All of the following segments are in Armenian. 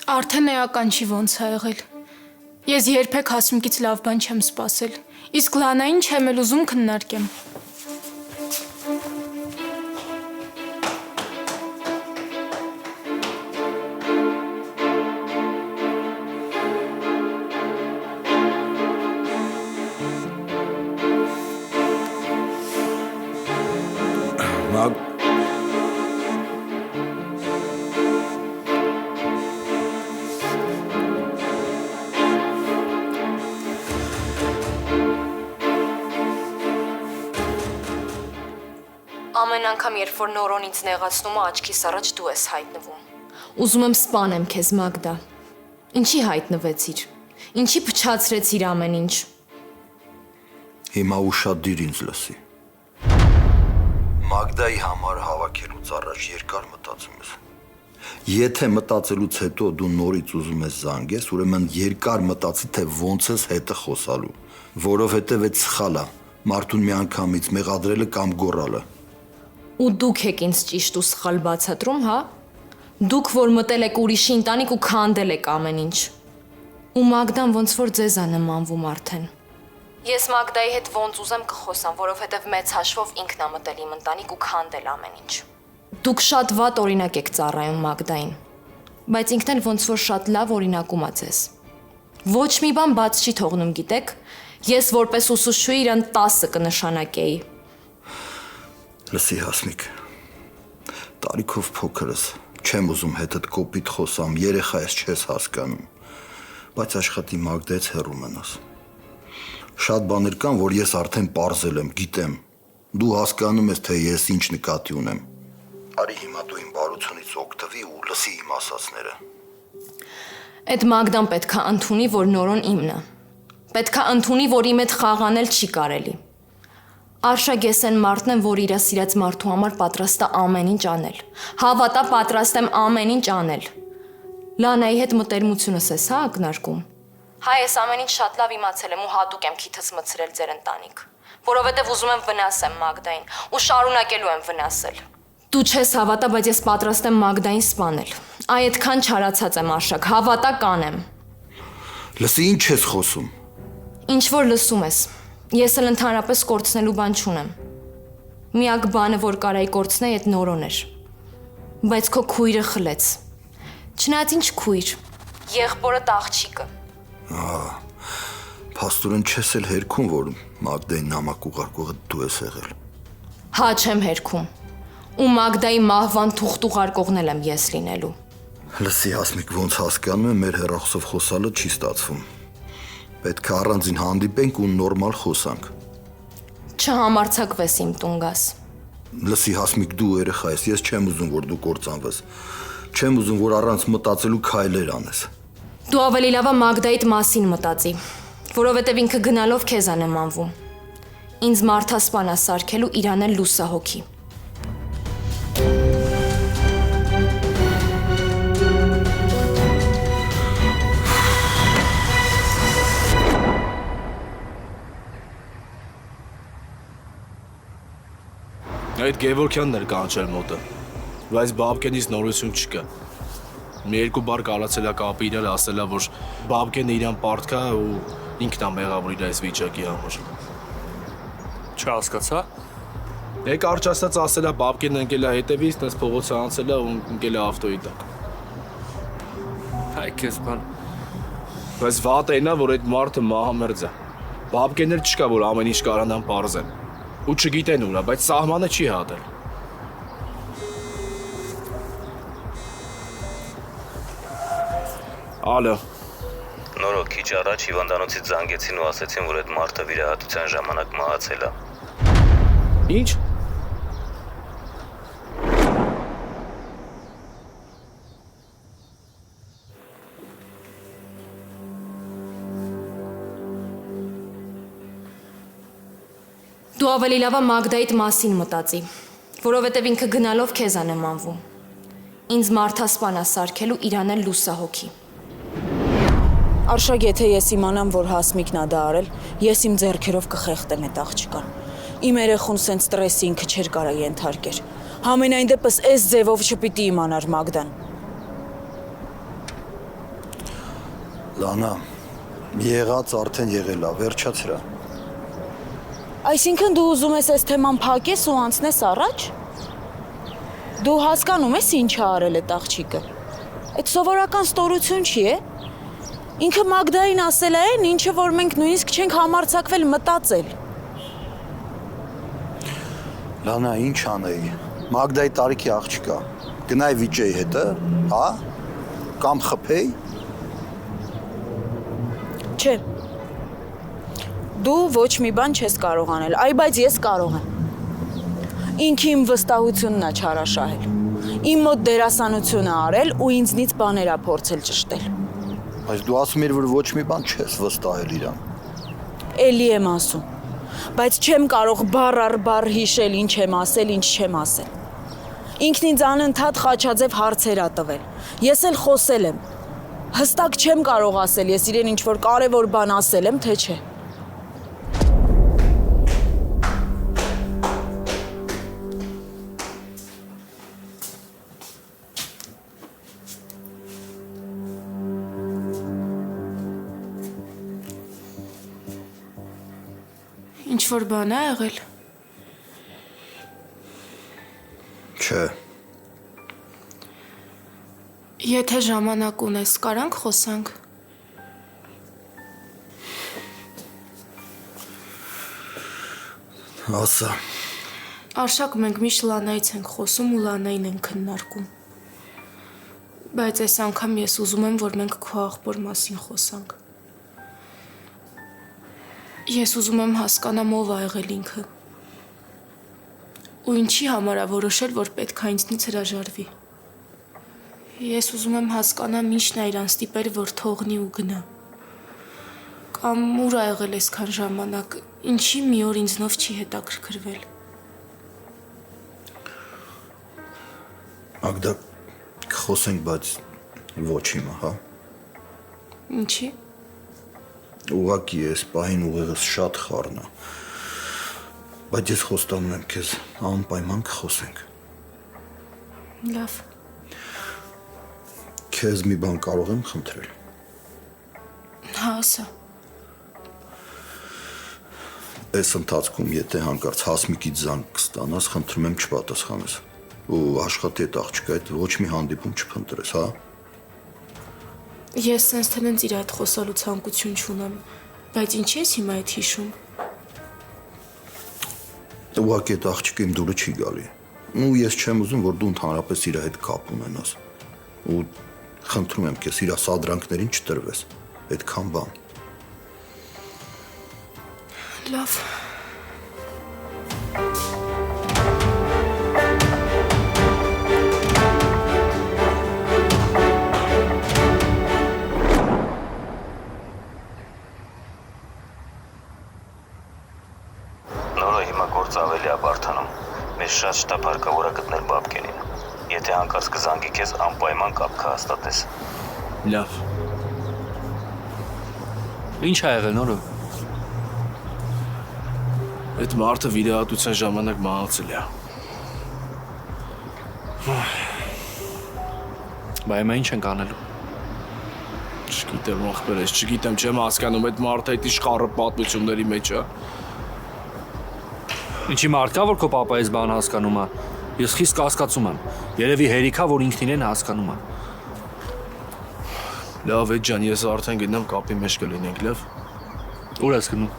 Արդեն էական չի ոնց է եղել։ Ես երբեք Հասմիկից լավ բան չեմ սպասել, իսկ Լանային չեմ էլ ուզում քննարկեմ։ Ամեն անգամ, երբ որ Նորոն ինձ նեղացնում է, աչքիս առաջ դու ես հայտնվում։ Ուզում եմ սպանեմ քեզ, Մագդա։ Ինչի հայտնվեցիր։ Ինչի փչացրեցիր ամեն ինչ։ Հիմա ուշադիր ինձ լսի։ Մագդայի համար հավաքելուց առաջ երկար մտածում ես։ Եթե մտածելուց հետո դու նորից ուզում ես զանգես, ուրեմն երկար մտածի, թե ոնց ես հետը խոսալու, որովհետև այդ սխալ է, մարդուն միանգամից մեղադրելը կամ գոռալը։ Ու դուք եք ինձ ճիշտ ու սխալ բացատրում, հա։ Դուք, որ մտել եք ուրիշի ընտանիք ու քանդել եք ամեն ինչ։ Ու Մագդան ոնց որ ձեզ է նմանվում արդեն։ Ես Մագդայի հետ ոնց ուզեմ կխոսամ, որովհետև մեծ հաշվով ինքն է մտել իմ ընտանիք ու քանդել ամեն ինչ։ Դուք շատ վատ օրինակ եք ծառայում Մագդային, բայց ինքն էլ ոնց որ շատ լավ օրինակում է ձեզ։ Ոչ մի բան բաց չի թողնում, գիտեք։ Ես որպես ուսուցչուհի իրան 10 կնշանակեի։ Լսի Հասմիկ, տարիքով փոքրս, չեմ ուզում հետդ կոպիտ խոսամ, երեխա ես չես հասկանում, բայց աշխատի Մագդայից հեռու մնաս։ Շատ բաներ կան, որ ես արդեն պարզել եմ, գիտեմ, դու հասկանում ես, թե ես ինչ նկատի ունեմ։ Արի հիմա դու իմ բարությունից օգտվի ու լսի իմ ասածները։ Այդ Մագդան պետք է ընդունի, որ Նորոն իմն է։ Պետք է ընդունի, որ իմ հետ խաղանել չի կարելի։ Արշակ ես այն մարդն եմ, որ իր սիրած մարդու համար պատրաստ է ամեն ինչ անել։ Հավատա պատրաստ եմ ամեն ինչ անել։ Լանայի հետ մտերմությունս ես, հա, ակնարկում։ Հայ, ես ամեն ինչ շատ լավ իմացել եմ ու հատուկ եմ քիթս մցրել ձեր ընտանիք, որովհետև ուզում եմ վնասեմ Մագդային ու շարունակելու եմ վնասել։ Դու չես հավատա, բայց ես պատրաստ եմ Մագդային սպանել։ Այ այդքան չարացած եմ Արշակ, հավատա կանեմ։ Լսի, ինչ ես խոսում։ Ինչ որ լսում ես։ Ես էլ ընդհանրապես կորցնելու բան չունեմ։ Միակ բանը, որ կարայի կորցնել, այդ Նորոն էր։ Բայց քո քույրը խլեց։ Չնայած ինչ քույր, եղբորդ աղջիկը։ Փաստորեն չես էլ հերքում, որ Մագդայի նամակ ուղարկողը դու ես եղել։ Հա, չեմ հերքում։ Ու Մագդայի մահվան թուղթ ուղարկողն եմ ես լինելու։ Լսի, Հասմիկ, ոնց հասկանում եմ, մեր հեռախոսով խոսալը չի ստացվում։ Պետք է առանձին հանդիպենք ու նորմալ խոսանք։ Չհամարձակվես իմ տուն գաս։ Լսի, Հասմիկ, դու երեխա ես, ես չեմ ուզում, որ դու կործանվես։ Չեմ ուզում, որ առանց մտածելու քայլեր անես։ Դու ավելի լավ է Մագդայիդ մասին մտածի, որովհետև ինքը գնալով քեզ է նմանվում։ Ինձ մարդասպան է սարքելու իրան էլ լուսահոգի։ Այդ Գևորքյանն էր կանչել մոտը, բայց Բաբկենից նորություն չկա։ Մի երկու բար կարացել է կապի իրար, ասել է, որ Բաբկենը իրան պարտքա ու ինքն է մեղավոր իր այս վիճակի համար։ Չհասկացա։ Եկ արջ ասած ասել է Բաբկենը ընկել է հետևից, տես փողոցը անցել է ու ընկել է ավտոյի տակ։ Հայ քեզ բան։ Բայց վատն է, որ այդ մարդը մահամերձ է։ Բաբկեններ չկա, որ ամեն ինչ կարանան պարզեն։ Ու չգիտեն ուրա, բայց սահմանը չի հատել։ Ալո։ Նորո, քիչ առաջ հիվանդանոցից զանգեցին ու ասեցին, որ այդ մարդը վիրահատության ժամանակ մահացել է։ Ինչ։ Դու ավելի լավ է Մագդայիդ մասին մտածի, որովհետև ինքը գնալով քեզ է նմանվում։ Ինձ մարդասպան է սարքելու իրան էլ լուսահոգի։ Արշակ, եթե ես իմանամ, որ Հասմիկն է դա արել, ես իմ ձեռքերով կխեղդեմ այդ աղջկան։ Իմ երեխուն սենց ստրեսի ինքը չէր կարա ենթարկեր։ Համենայն դեպս այս ձևով չպիտի իմանար Մագդան։ Լանա, եղած արդեն եղել է, վերջացրա։ Այսինքն դու ուզում ես այս թեման փակես ու անցնես առաջ։ Դու հասկանում ես ինչ ա արել այդ աղջիկը։ Այդ սովորական ստորություն չի է։ Ինքը Մագդային ասել է այն, ինչը որ մենք նույնիսկ չենք համարձակվել մտածել։ Լանա, ինչ անեի։ Մագդայի տարիքի աղջիկա։ Գնայի վիճեի հետը, հա? Կամ խփեի։ Չէ։ Դու ոչ մի բան չես կարող անել, այ բայց ես կարող եմ։ Ինքը իմ վստահությունն է չարաշահել։ Իմ մոտ դերասանություն է արել ու ինձնից բաներ է փորձել ճշտել։ Բայց դու ասում ես, որ ոչ մի բան չես վստահել իրան։ Էլի եմ ասում, բայց չեմ կարող բառ առ բառ հիշել ինչ եմ ասել, ինչ չեմ ասել։ Ինքն ինձ անընդհատ խաչաձև հարցեր ա տվել։ Ես էլ խոսել եմ։ Հստակ չեմ կարող ասել, ես իրեն ինչ-որ կարևոր բան ասել եմ, թե չէ։ Ինչ-որ բան է եղել։ Չէ, Եթե ժամանակ ունես, կարանք խոսանք։ ասա։ Արշակ, մենք միշտ Լանայից ենք խոսում ու Լանային ենք քննարկում։ Բայց այս անգամ ես ուզում եմ, որ մենք քո աղբոր մասին խոսանք։ Ես ուզում եմ հասկանամ ով ա եղել ինքը։ Ու ինչի համար ա որոշել, որ պետք է ինձնից հրաժարվի։ Ես ուզում եմ հասկանամ ինչն է իրան ստիպել, որ թողնի ու գնա։ Կամ ուր ա եղել այսքան ժամանակ, ինչի մի օր ինձնով չի հետաքրքրվել։ Ագդա, խոսենք, բայց ոչ հիմա, հա։ Ինչի։ Ուղղակի ես պահին ուղեղս շատ խառն է։ Բայց ես խոստանում եմ քեզ, անպայման կխոսենք։ Լավ։ Քեզ մի բան կարող եմ խնդրել։ Հա, ասա։ Այս ընթացքում, եթե հանկարծ Հասմիկից զանգ կստանաս, խնդրում եմ չպատասխանես։ Ու աշխատի այդ աղջկա հետ ոչ մի հանդիպում չփնտրես, հա։ Ես սենց թենց իր այդ խոսալու ցանկություն չունեմ, բայց ինչի ես հիմա այդ հիշում։ Ուղղակի այդ աղջիկը իմ դուրը չի գալի։ Ու ես չեմ ուզում, որ դու ընդհանրապես իր հետ կապ ունենաս։ Ու խնդրում եմ քեզ, իր սադրանքներին չտրվես։ Այդքան բան։ Լավ։ Նորը հիմա գործ ավելի է բարթանում։ Մեզ շատ շտապ հարկավոր է գտնել Բաբկենին։ Եթե հանկարծ կզանգի քեզ, անպայման կապ կհաստատես։ Լավ։ Ինչ ա եղել նորը։ Այդ մարդը վիրահատության ժամանակ մահացել է։ Բայց հիմա ինչ ենք անելու։ Չգիտեմ, ախպերես, չգիտեմ, չեմ հասկանում այդ մարդը այդ իշխառը պատմությունների մեջ է։ Ինչի մարդ կա, որ քո պապա այս բան հասկանում է։ Ես խիստ կասկածում եմ։ Երևի հերիքա, որ ինքն իրեն հասկանում է։ Լավ, այդ ջան, ես արդեն գնամ կապի մեջ կլինենք, լավ։ Ուր ես գնում։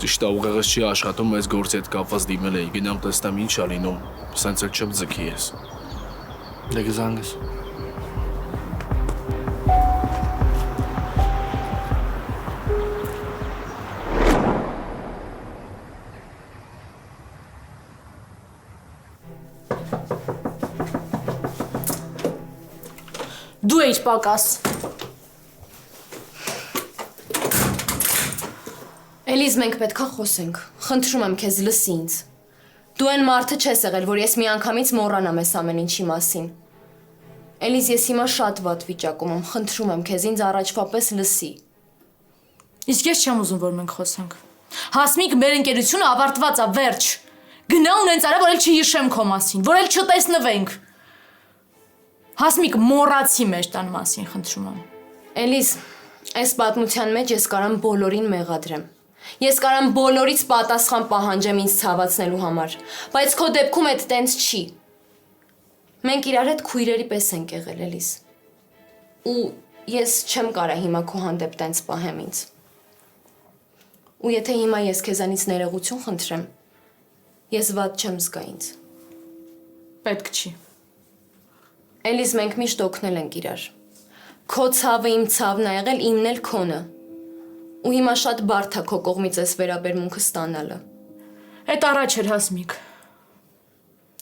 Ճիշտ է, ուղեղս չի աշխատում, այս գործի հետ կապված դիմել էի, գնամ տեսնեմ ինչ ա լինում, սենց էլ չեմ ձգի ես։ Դե կզանգես։ Դու էիր պակաս։ Էլիզ, մենք պետքա խոսենք։ Խնդրում եմ քեզ, լսի ինձ։ Դու այն մարդը չես եղել, որ ես միանգամից մոռանամ այս ամեն ինչի մասին։ Էլիզ, ես հիմա շատ վատ վիճակում եմ, խնդրում եմ քեզ, ինձ առաջվա պես լսի։ Իսկ ես չեմ ուզում, որ մենք խոսենք։ Հասմիկ, մեր ընկերությունը ավարտված է, վերջ։ Գնա ունենց արա, որ էլ չհիշեմ քո մասին, որ էլ չտեսնվենք։ Հասմիկ, մոռացի մեր տան մասին, խնդրում եմ։ Էլիս, այս պատմության մեջ ես կարամ բոլորին մեղադրեմ։ Ես կարամ բոլորից պատասխան պահանջեմ ինձ ցավացնելու համար, բայց քո դեպքում այդ տենց չի։ Մենք իրար հետ քույրերի պես ենք եղել, Էլիս։ Ու ես չեմ կարա հիմա քո հանդեպ տենց պահեմ ինձ։ Ու եթե հիմա ես քեզանից ներողություն խնդրեմ, ես վատ չեմ զգա ինձ։ Պետք չի։ Էլիս, մենք միշտ օգնել ենք իրար։ Քո ցավը իմ ցավն ա եղել, իմն էլ քոնը։ Ու հիմա շատ բարդ է քո կողմից այս վերաբերմունքը ստանալը։ Այդ առաջ էր Հասմիկ։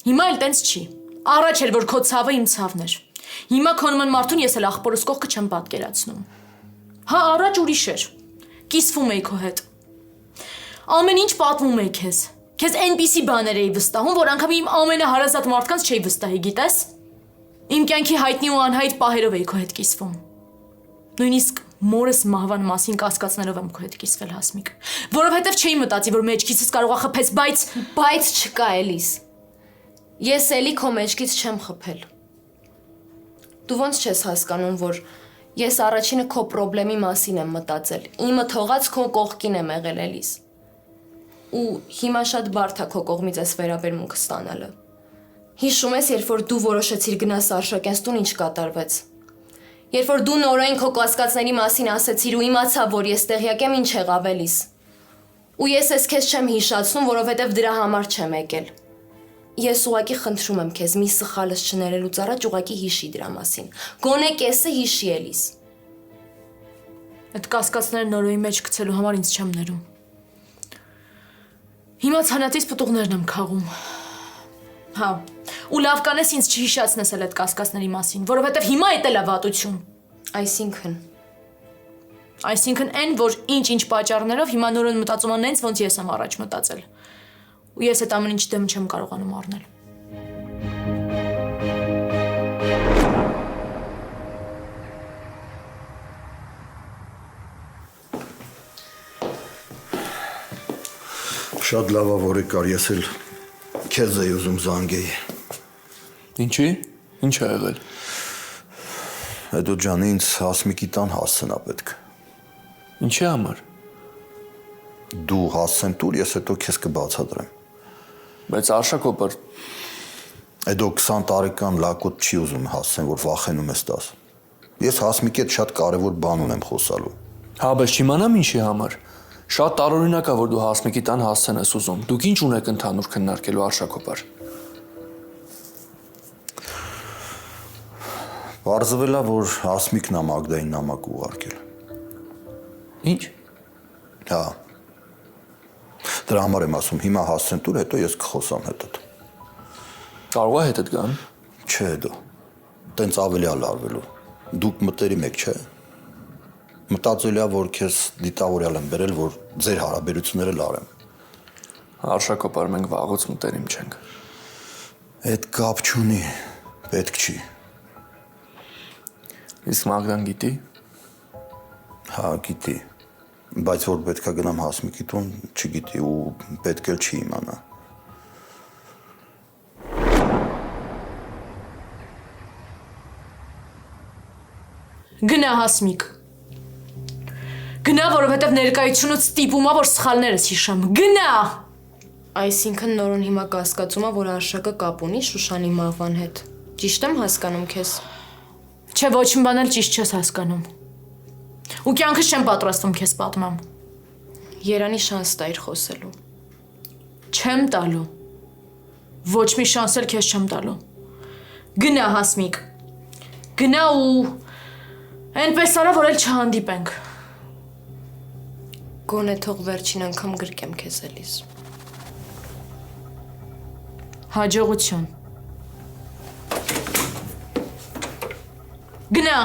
Հիմա էլ տենց չի։ Առաջ էր, որ քո ցավը իմ ցավն էր։ Հիմա քո նման մարդուն ես էլ աղբորս կողքը չեմ պատկերացնում։ Հա, առաջ ուրիշ էր։ Կիսվում էի քո հետ։ Ամեն ինչ պատմում էի քեզ։ Քեզ այնպիսի բաներ էի վստահում, որ անգամ իմ ամենահարազատ մարդկանց չէի վստահի, գիտես։ Իմ կյանքի հայտնի ու անհայտ պահերով էի քո հետ կիսվում։ Նույնիսկ մորս մահվան մասին կասկածներով եմ քո հետ կիսվել, Հասմիկ, որովհետև չէի մտածի, որ մեջքիցս կարող է խփես, բայց չկա, Էլիս։ Ես էլի քո մեջքից չեմ խփել։ Դու ոնց չես հասկանում, որ ես առաջինը քո խնդրի մասին եմ մտածել։ Իմը թողած քո կողքին եմ եղել, Էլիս։ Ու հիմա շատ բարդ է քո կողմից այս վերաբերմունքը ստանալը։ Հիշում ես, երբ որ դու որոշեցիր գնաս Արշակենս տուն, ինչ կատարվեց։ Երբ որ դու նորային քո կասկածների մասին ասեցիր ու իմացա, որ ես տեղյակ եմ, ինչ եղավ, Էլիս։ Ու ես ես քեզ չեմ հիշացնում, որովհետև դրա համար չեմ եկել։ Ես ուղղակի խնդրում եմ քեզ, մի սխալս չներելուց առաջ ուղղակի հիշի դրա մասին։ Գոնե կեսը հիշի, Էլիս։ Այդ կասկածները նորոյի մեջ գցելու համար ինձ չեմ ներում։ Հիմա ցանատից պտուղներն եմ քաղում։ Հա, ու լավ կանես ինձ չհիշացնես էլ այդ կասկածների մասին, որովհետև հիմա էդ էլ է վատություն։ Այսինքն այն, որ ինչ պատճառներով հիմա նորեն մտածում են նենց, ոնց ես եմ առաջ մտածել։ Ու ես այդ ամեն ինչ դեմ չեմ կարողանում առնել։ Շատ լավ է, որ եկար, ես էլ քեզ էի ուզում զանգեի։ Ինչի՞։ Ինչ ա եղել։ Հետո ջան, ինձ Հասմիկի տան հասցնա պետք։ Ինչի համար։ Դու հասցեն տուր, ես հետո քեզ կբացատրեմ։ Բայց Արշակոպար։ Հետո 20 տարեկան լակոտ չի ուզում հասցեն, որ վախենում ես տաս։ Ես Հասմիկի հետ շատ կարևոր բան ունեմ խոսալու։ Հա, բայց չիմանամ ինչի համար։ Շատ տարօրինակ է, որ դու Հասմիկի տան հասցեն ես ուզում։ Դուք ինչ ունեք ընդհանուր քննարկելու, Արշակոպար։ Պարզվել է, որ Հասմիկն է Մագդային նամակ ուղարկել։ Ինչ։ Հա։ Դրա համար եմ ասում, հիմա հասցեն տուր, հետո ես կխոսամ հետդ։ Կարող է հետդ գան։ Չէ, հետո։ Տենց ավելի է լարվելու։ Դուք մտերիմ եք, չէ։ Մտածել է, որ քեզ դիտավորյալ եմ բերել, որ ձեր հարաբերությունները լարեմ։ Արշակոպար, մենք վաղուց մտերիմ չենք։ Այդ կապ չունի, պետք չի։ Իսկ Մագդան գիտի։ Հա, գիտի։ Բայց որ պետք է գնամ Հասմիկի տուն, չգիտի ու պետք էլ չի իմանա։ Գնա, Հասմիկ։ Գնա, որովհետև ներկայությունից ստիպում է, որ սխալներս հիշեմ։ Գնա։ Այսինքն նորոն հիմա կասկածում է, որ Արշակը կապ ունի Շուշանի մահվան հետ։ Ճիշտ եմ հասկանում քեզ։ Չէ, ոչ մի բան էլ ճիշտ չես հասկանում։ Ու կյանքս չեմ պատրաստվում քեզ պատմեմ։ Երանի շանս տայր խոսելու։ Չեմ տալու։ Ոչ մի շանս էլ քեզ չեմ տալու։ Գնա, Հասմիկ։ Գնա ու այնպես արա, որ էլ չհանդիպենք։ Գոնե թող վերջին անգամ գրկեմ քեզ, Էլիս։ Հաջողություն։ Գնա։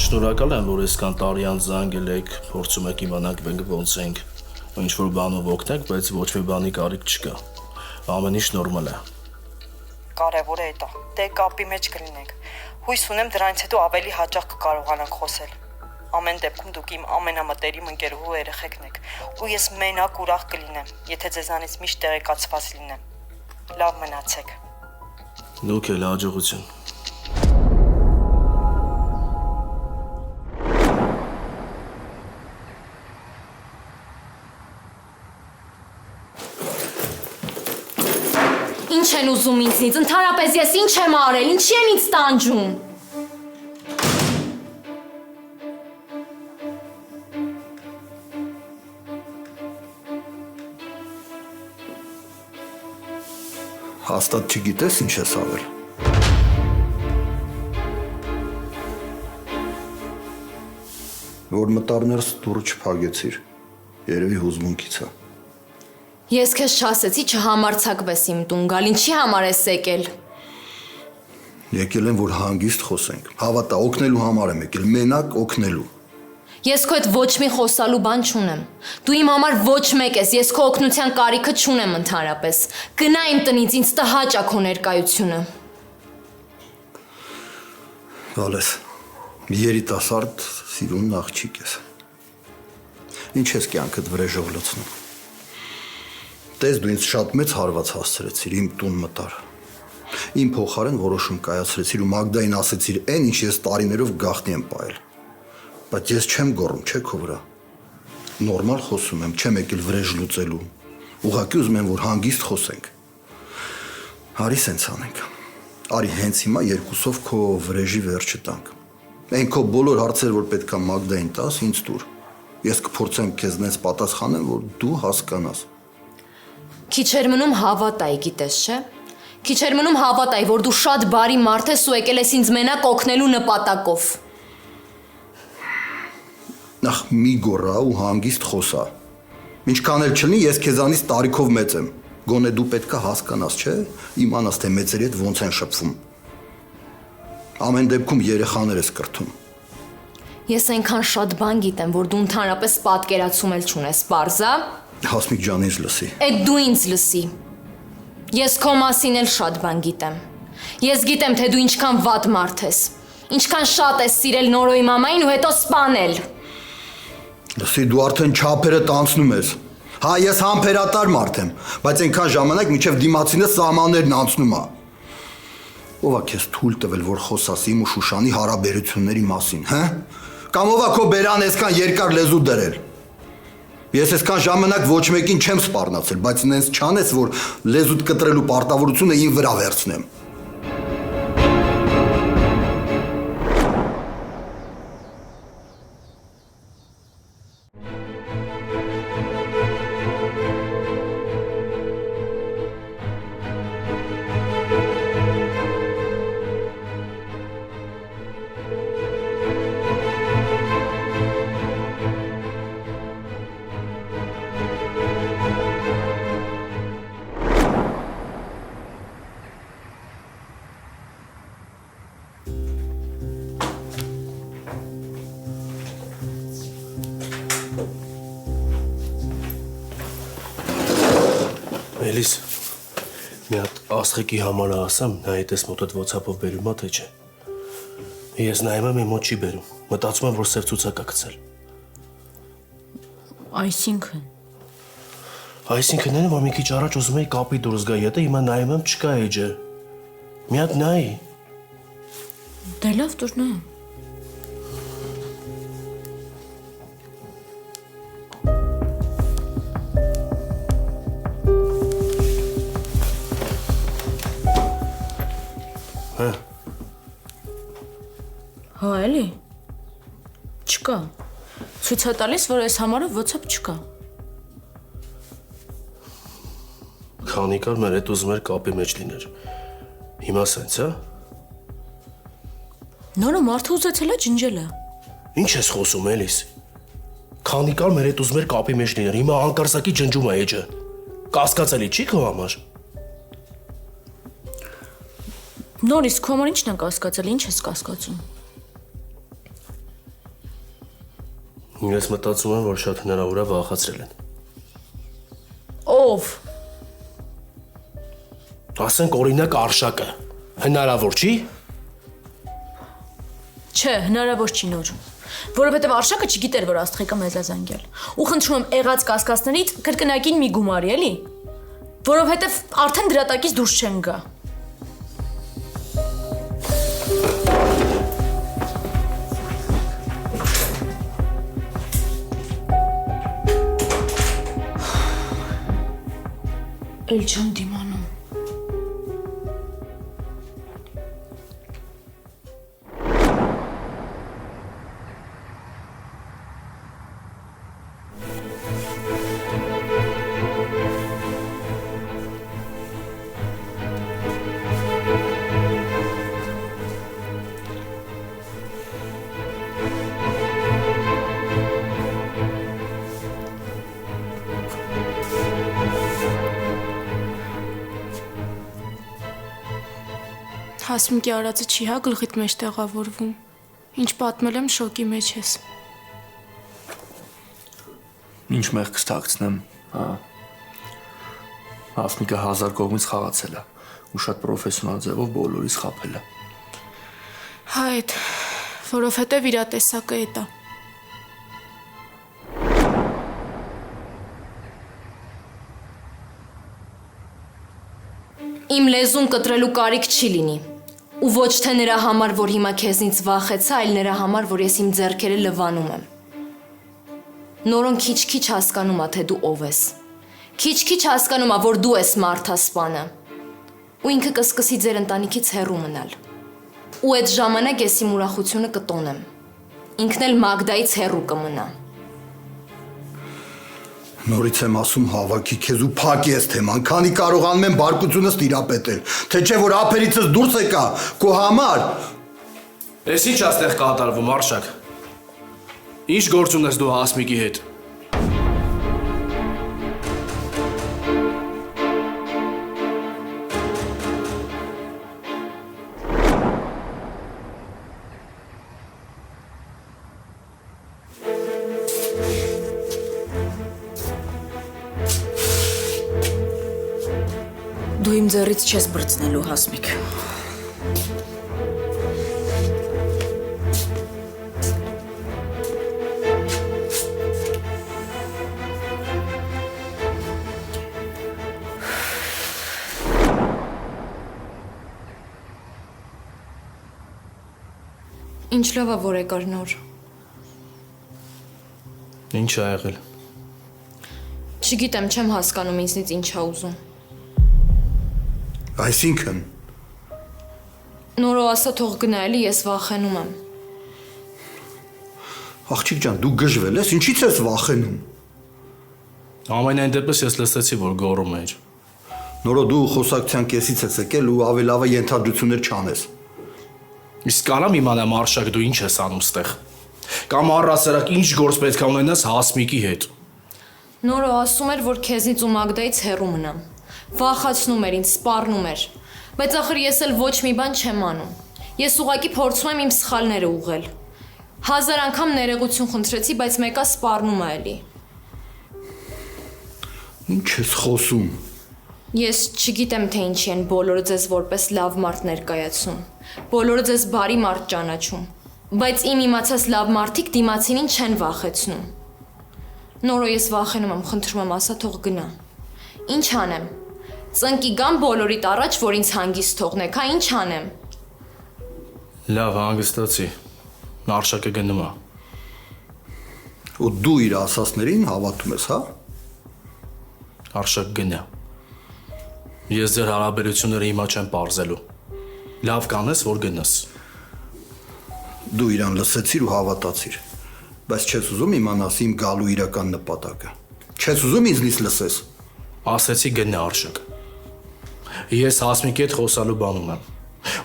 շնորհակալ եմ, որ այսքան տարի անց զանգել եք, փորձում եք իմանանք մենք ոնց ենք, ինչ որ բանով օգնենք, բայց ոչ մի բանի կարիք չկա։ Ամեն ինչ նորմալ է։ Կարևորը է դա։ Դե կապի մեջ կլինենք։ Հույս ունեմ դրանից հետո ավելի հաճախ կկարողանանք խոսել։ Ամեն դեպքում դուք իմ ամենամտերիմ ընկերուհու երեխեքն եք, ու ես մենակ ուրախ կլինեմ, եթե ձեզանից միշտ տեղեկացված լինեմ։ Լավ մնացեք։ Դուք էլ հաջողություն։ Ինչ են ուզում ինձնից, ընդհանրապես ես ինչ եմ արել, ինչի են ինձ տանջում։ Հաստատ չգիտես ինչ ես արել։ Որ մտարներս դուրը չփագեցիր, երևի հուզմունքից է։ Ես քեզ չասեցի չհամարցակվես իմ տուն գալ, ինչի համար ես եկել։ Եկել եմ, որ հանգիստ խոսենք։ Հավատա, օգնելու համար եմ եկել, մենակ օգնելու։ Ես քո հետ ոչ մի խոսալու բան չունեմ։ Դու իմ համար ոչ մեկ ես, ես քո օգնության կարիքը չունեմ ընդհանրապես։ Գնա իմ տնից, ինձ տհաճ է քո ներկայությունը։ Վալես, երիտասարդ սիրուն աղջիկ ես։ Ինչ ես կյանքդ վրեժով լցնում։ Տես դու ինձ շատ մեծ հարված հասցրեցիր, իմ տուն մտար։ Իմ փոխարեն որոշում կայացրեցիր ու Մագդային ասեցիր այն, ինչ ես տարիներով գաղտնի եմ պահել։ Բայց ես չեմ գոռում, չէ՞ քո վրա։ Նորմալ խոսում եմ, չեմ եկել վրեժ լուծելու։ Ուղղակի ուզում եմ, որ հանգիստ խոսենք։ Արի սենց անենք։ Արի հենց հիմա երկուսով քո վրեժի վերջը տանք։ Այն քո բոլոր հարցերը, որ պետքա Մագդային տաս, ինձ տուր։ Ես կփորձեմ քեզնից պատասխանել, որ դու հասկանաս։ Քիչ էր մնում հավատայի, գիտես, չէ՞։ Քիչ էր մնում հավատայի, որ դու շատ բարի մարդ ես ու եկել ես ինձ մենակ օգնելու նպատակով։ Նախ մի գոռա ու հանգիստ խոսա։ Ինչքան էլ չլինի, ես քեզանից տարիքով մեծ եմ։ Գոնե դու պետքա հասկանաս, չէ՞, իմանաս, թե մեծերի հետ ոնց են շփվում։ Ամեն դեպքում երեխաներ ես կրթում։ Ես այնքան շատ բան գիտեմ, որ դու ընդհանրապես պատկերացում էլ չունես, պարզա։ Հասմիկ ջան, ինձ լսի։ Էդ դու ինձ լսի։ Ես քո մասին էլ շատ բան գիտեմ։ Ես գիտեմ, թե դու ինչքան վատ մարդ ես։ Ինչքան շատ ես սիրել Նորոյի մամային ու հետո սպանել։ Լսի, դու արդեն չափերդ անցնում ես։ Հա, ես համբերատար մարդ եմ, բայց այնքան ժամանակ մինչև դիմացինը սահմաններն անցնում է։ Ո՞վ է քեզ թույլ տվել, որ խոսաս իմ ու Շուշանի հարաբերությունների մասին, հա? Կամ ո՞վ է քո բերան այսքան երկար լեզու դրել։ Ես այսքան ժամանակ ոչ մեկին չեմ սպառնացել, բայց նենց չանես, որ լեզուդ կտրելու պարտավորությունը իմ վրա վերցնեմ։ Էլիս, մի հատ աստղիկի համար ասեմ, նա հետ ես մոտդ WhatsApp-ով բերում ա, թե չէ։ Ես նայում եմ, իմ մոտ չի բերում, մտածում եմ, որ սև ցուցակ ա գցել։ Այսինքն։ Այսինքն այն, որ մի քիչ առաջ ուզում էի կապի դուրս գա, եթե հիմա նայում եմ, չկա էջը։ Մի հատ նայի։ Դե լավ, դուր նայ։ Հա, էլի։ Չկա։ Ցույց է տալիս, որ այս համարով WhatsApp չկա։ Քանի կար մեր հետ ուզում էր կապի մեջ լիներ։ Հիմա սենց, հա։ Նորը մարդը ուզեցել է ջնջել է։ Ինչ ես խոսում, Էլիս։ Քանի կար մեր հետ ուզում էր կապի մեջ լիներ, հիմա անկարծակի ջնջում է էջը։ Կասկածելի չի քո համար։ Նորից քո համար ի՞նչն է կասկածել, ինչ ես կասկածում։ Ես մտածում եմ, որ շատ հնարավոր է վախացրել են։ Ով։ Ասենք օրինակ Արշակը։ Հնարավոր չի։ Չէ, հնարավոր չի նոր։ Որովհետև Արշակը չգիտեր, որ Աստղիկը մեզ է զանգել։ Ու խնդրում եմ եղած կասկածներից կրկնակին մի գումարի, էլի։ Որովհետև արդեն դրա տակից դուրս չեն գա։ Էլ չեմ դիմանում։ Հասմիկի արածը չի հա գլխիդ մեջ տեղավորվում։ Ինչ պատմել եմ շոկի մեջ ես։ Ինչ մեղք կստակցնեմ, հա։ Հասմիկը 1000 կողմից խաղացել է ու շատ պրոֆեսիոնալ ձևով բոլորից խաբել է։ Հա էդ, որովհետև իր տեսակը էդ է։ Իմ լեզուն կտրելու կարիք չի լինի։ Ու ոչ թե նրա համար, որ հիմա քեզնից վախեցա, այլ նրա համար, որ ես իմ ձեռքերը լվանում եմ։ Նորոն քիչ-քիչ հասկանում է, թե դու ով ես։ Քիչ-քիչ հասկանում է, որ դու ես մարդասպանը։ Ու ինքը կսկսի ձեր ընտանիքից հեռու մնալ։ Ու այդ ժամանակ ես իմ ուրախությունը կտոնեմ։ Ինքն էլ Մագդայից հեռու կմնա։ Նորից եմ ասում հավաքի քեզ ու փակի ես թեման, քանի կարողանում եմ բարկությունս տիրապետել, թե չէ որ ափերիցս դուրս եկա քո համար։ Էս ինչ աստեղ կատարվում, Արշակ։ Ինչ գործ ունես դու Հասմիկի հետ։ Դու իմ ձեռից չես բրցնելու, Հասմիկ։ Ինչ լավ է, որ եկար նոր։ Ինչ ա եղել։ Չգիտեմ, չեմ հասկանում ինձնից ինչ ա ուզում։ Այսինքն Նորո ասա թող գնա, էլի ես վախենում եմ։ աղջիկ ջան, դու գժվել ես, ինչի՞ց ես վախենում։ Ամենայն դեպս ես լսեցի, որ գոռում էր։ Նորո դու խոսակցության կեսից ես եկել ու ավելավը ենթադրություններ չանես։ Իսկ կարամ իմանամ Արշակ դու ինչ ես անում ստեղ։ Կամ առասարակ ինչ գործ պետք է ունենաս Հասմիկի հետ։ Նորո ասում էր, որ քեզնից ու Մագդայից հեռու մնամ։ Վախացնում էր ինձ, սպառնում էր։ Բայց ախր ես էլ ոչ մի բան չեմ անում։ Ես ուղղակի փորձում եմ իմ սխալները ուղղել։ 1000 անգամ ներողություն խնդրեցի, բայց մեկը սպառնում է էլի։ Ինչ ես խոսում։ Ես չգիտեմ, թե ինչի են բոլորը ձեզ որպես լավ մարդ ներկայացում։ Բոլորը ձեզ բարի մարդ ճանաչում։ Բայց իմ իմացած լավ մարդիկ դիմացինին չեն վախեցնում։ Նորո ես վախենում եմ, խնդրում եմ, ասա թող գնա։ Ինչ անեմ։ Ծնկի գամ բոլորիդ առաջ, որ ինձ հանգիստ թողնեք, հա ինչ անեմ։ Լավ, հանգստացի։ Արշակը գնում է։ Ու դու իր ասածներին հավատում ես, հա։ Արշակ գնա։ Ես ձեր հարաբերությունները հիմա չեմ պարզելու։ Լավ կանես, որ գնաս։ Դու իրան լսեցիր ու հավատացիր, բայց չես ուզում իմանաս իմ գալու իրական նպատակը։ Չես ուզում ինձնից լսես։ Ասեցի գնա Արշակ։ Ես Հասմիկի հետ խոսալու բան ունեմ,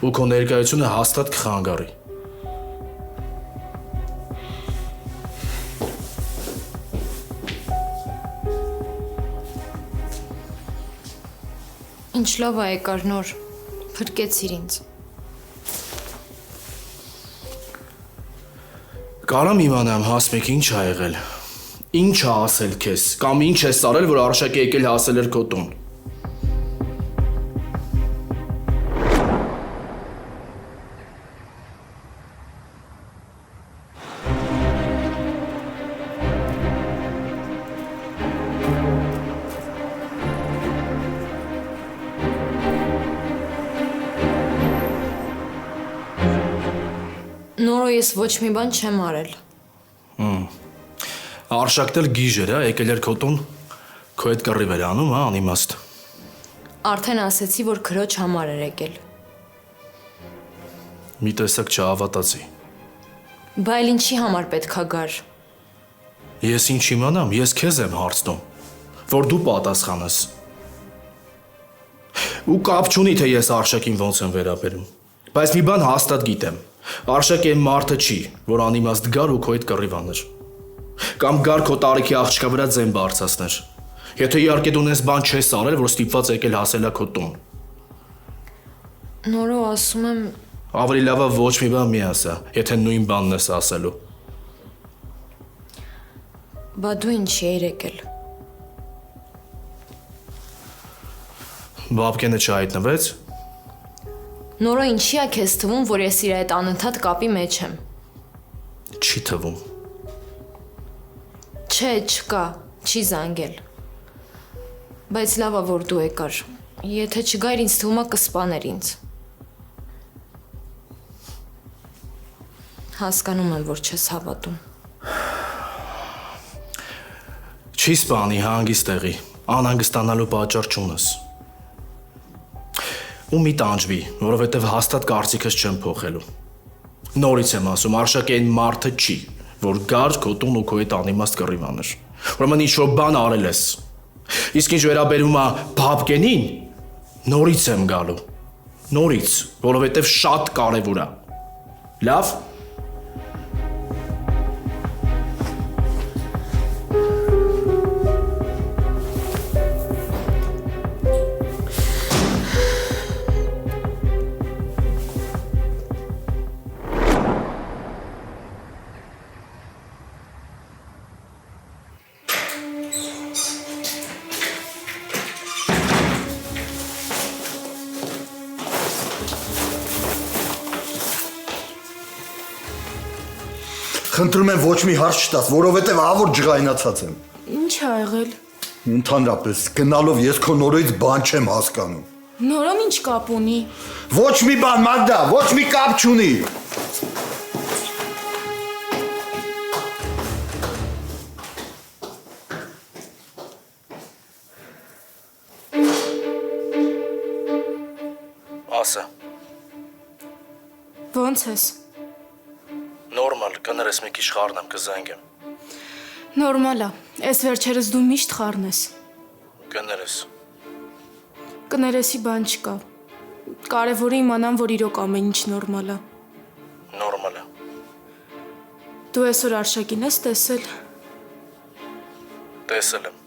ու քո ներկայությունը հաստատ կխանգարի։ Ինչ լավ է եկար նոր, փրկեցիր ինձ։ Կարամ իմանամ Հասմիկ ինչ ա եղել։ Ինչ ա ասել քեզ, կամ ինչ ես արել, որ Արշակը եկել հասել էր քո տուն։ Նորո ես ոչ մի բան չեմ արել։ Արշակն էլ գիժ էր, եկել էր քո տուն։ Քո հետ կռիվ էր անում, անիմաստ։ Արդեն ասեցի, որ քրոջ համար էր եկել։ Մի տեսակ չհավատացի։ Բայց ինչի համար պետքա գար։ Ես ինչ իմանամ, ես քեզ եմ հարցնում, որ դու պատասխանես։ Ու կապ չունի, թե ես Արշակին ոնց եմ վերաբերում։ Բայց մի բան հաստատ գիտեմ։ Արշակը այն մարդը չի, որ անիմաստ գար ու քո հետ կռիվ աներ։ Կամ գար քո տարիքի աղջկա վրա ձեն բարձրացներ։ Եթե իհարկե դու նես բան չես արել, որ ստիպված եկել հասելա քո տուն։ Նորո ասում եմ, Ավելի լավ է ոչ մի բան մի ասա, եթե նույն բանն ես ասելու։ բա դու ինչի էիր եկել։ Բաբկենը չհայտնվեց։ Նորո ինչի է քեզ թվում, որ ես իր հետ անընդհատ կապի մեջ եմ։ Չի թվում։ Չէ, չկա, չի զանգել։ Բայց լավ է, որ դու եկար։ Եթե չգայր, ինձ թվում է կսպաներ ինձ։ Հասկանում եմ, որ չես հավատում։ Չի սպանի, հանգիստ տեղի, անհանգստանալու պատճառ չունես։ Ու մի տանջվի, որովհետև հաստատ կարծիքս չեմ փոխելու։ Նորից եմ ասում, Արշակը այն մարդը չի, որ գար քո տուն ու քո հետ անիմաստ կռիվ աներ։ Ուրեմն ինչ-որ բան արել ես։ Իսկ ինչ վերաբերում է Բաբկենին, նորից եմ գալու։ Նորից, որովհետև շատ կարևոր է։ Լավ։ Խնդրում եմ ոչ մի հարց չտաս, որովհետև ավոր ջղայնացած եմ։ Ինչ ա եղել։ Ընդհանրապես, գնալով ես քո նորից բան չեմ հասկանում։ Նորոն ինչ կապ ունի։ Ոչ մի բան, Մագդա, ոչ մի կապ չունի։ Ասա, Ոնց ես։ նորմալ, կներես մի քիչ խառնեմ, կզանգեմ։ Նորմալ է։ Այս վերջերս դու միշտ խառն ես։ Կներես։ Կներեսի բան չկա։ Կարևորը իմանամ, որ իրոք ամեն ինչ նորմալ է։ Նորմալ է։ Դու այսօր Արշակին ես տեսել։ Տեսել եմ։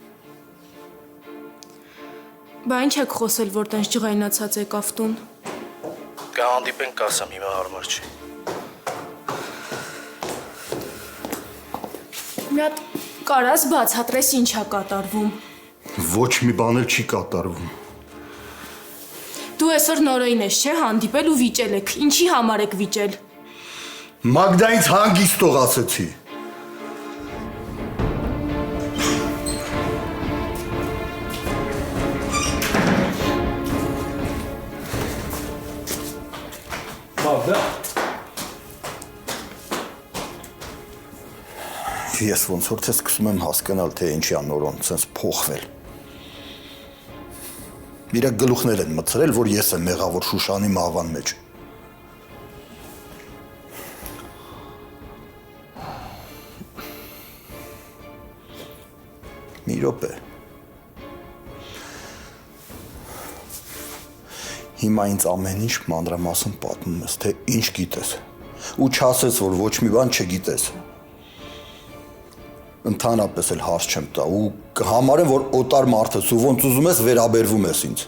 Բա ինչ եք խոսել, որ տենց ջղայնացած եկավ տուն։ Կհանդիպենք, կասեմ, հիմա հարմար չի։ Մի հատ կարաս բացատրես ինչ ա կատարվում։ Ոչ մի բան էլ չի կատարվում։ Դու այսօր նորոյին ես, չէ՞, հանդիպել ու վիճել եք։ Ինչի համար եք վիճել։ Մագդա ինձ հանգիստ տող ասեցի։ Մագդա։ Ես ոնց որ թե սկսում եմ հասկանալ, թե ինչի ա նորոն սենց փոխվել։ Իրա գլուխներ են մցրել, որ ես եմ մեղավոր Շուշանի մահվան մեջ։ Մի րոպե։ Հիմա ինձ ամեն ինչ մանրամասն պատմում ես, թե ինչ գիտես։ Ու չասես, որ ոչ մի բան չգիտես։ Ընդհանրապես էլ հարց չեմ տա ու կհամարեմ, որ օտար մարդ ես ու ոնց ուզում ես վերաբերվում ես ինձ։